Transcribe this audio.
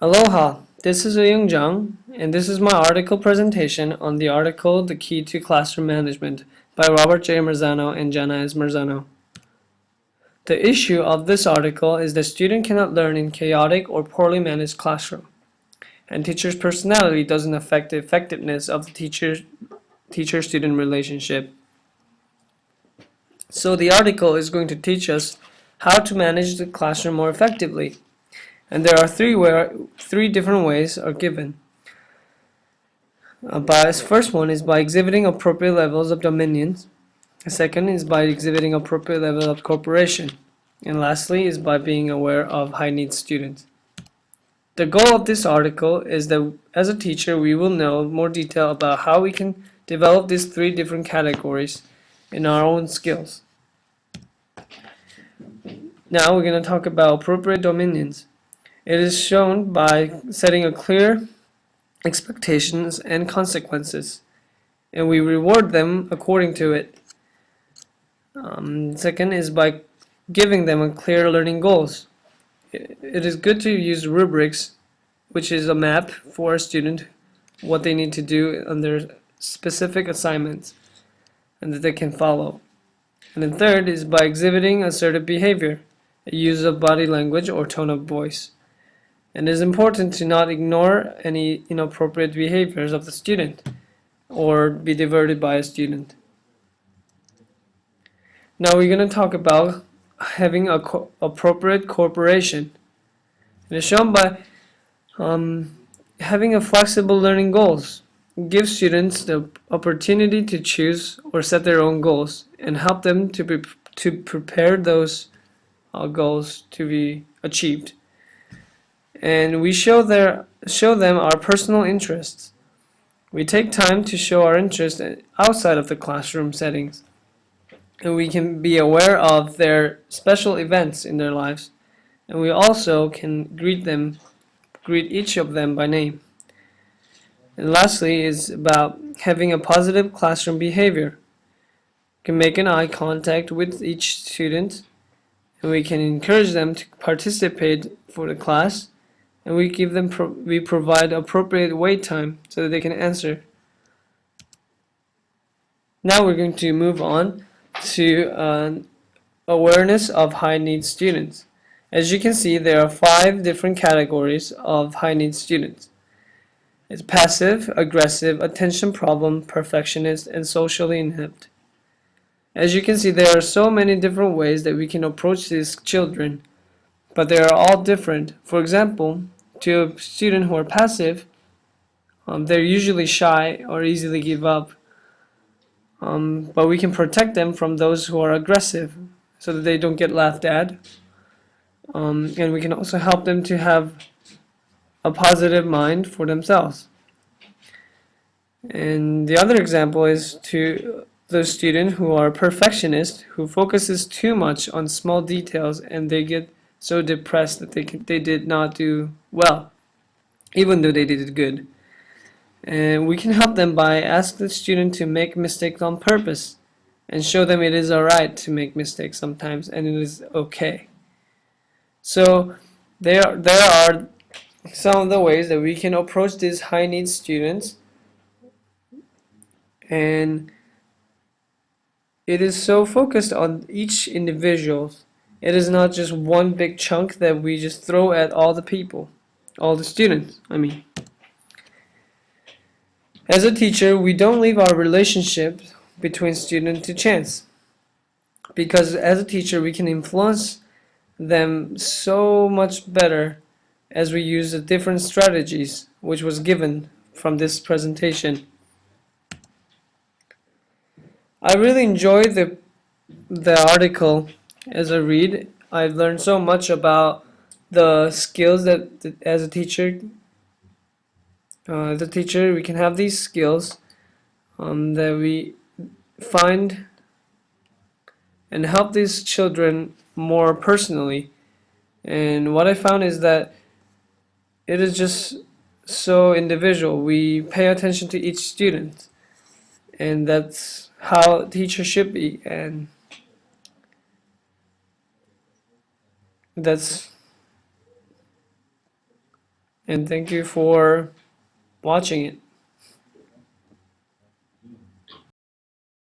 Aloha, this is Young Jang, and this is my article presentation on the article The Key to Classroom Management by Robert J. Marzano and Jana S. Marzano. The issue of this article is the student cannot learn in chaotic or poorly managed classroom, and teacher's personality doesn't affect the effectiveness of the teacher-student relationship. So the article is going to teach us how to manage the classroom more effectively. And there are three different ways are given. First one is by exhibiting appropriate levels of dominion. The second is by exhibiting appropriate levels of cooperation. And lastly is by being aware of high-needs students. The goal of this article is that as a teacher we will know more detail about how we can develop these three different categories in our own skills. Now we're going to talk about appropriate dominions. It is shown by setting a clear expectations and consequences, and we reward them according to it. Second is by giving them a clear learning goals. It is good to use rubrics, which is a map for a student what they need to do on their specific assignments and that they can follow. And then third is by exhibiting assertive behavior, a use of body language or tone of voice. And it is important to not ignore any inappropriate behaviors of the student or be diverted by a student. Now we're going to talk about having appropriate cooperation. It is shown by having a flexible learning goals. It gives students the opportunity to choose or set their own goals and help them to prepare those goals to be achieved. And we show them our personal interests. We take time to show our interest outside of the classroom settings, and we can be aware of their special events in their lives, and we also can greet each of them by name. And lastly is about having a positive classroom behavior. We can make an eye contact with each student, and we can encourage them to participate for the class. And we provide appropriate wait time so that they can answer. Now we're going to move on to awareness of high-needs students. As you can see, there are 5 different categories of high-needs students. It's passive, aggressive, attention problem, perfectionist, and socially inept. As you can see, there are so many different ways that we can approach these children, but they are all different. For example, to a student who are passive, they're usually shy or easily give up. But we can protect them from those who are aggressive so that they don't get laughed at. And we can also help them to have a positive mind for themselves. And the other example is to the student who are perfectionist, who focuses too much on small details and they get so depressed that they did not do well, even though they did good. And we can help them by asking the student to make mistakes on purpose and show them it is alright to make mistakes sometimes and it is okay. So there are some of the ways that we can approach these high needs students, and it is so focused on each individual. It is not just one big chunk that we just throw at all the people, all the students, I mean. As a teacher, we don't leave our relationship between student to chance, because as a teacher we can influence them so much better as we use the different strategies which was given from this presentation. I really enjoyed the article. As I read, I've learned so much about the skills that as a teacher, we can have these skills that we find and help these children more personally. And what I found is that it is just so individual. We pay attention to each student, and that's how teachers should be, and that's and thank you for watching it.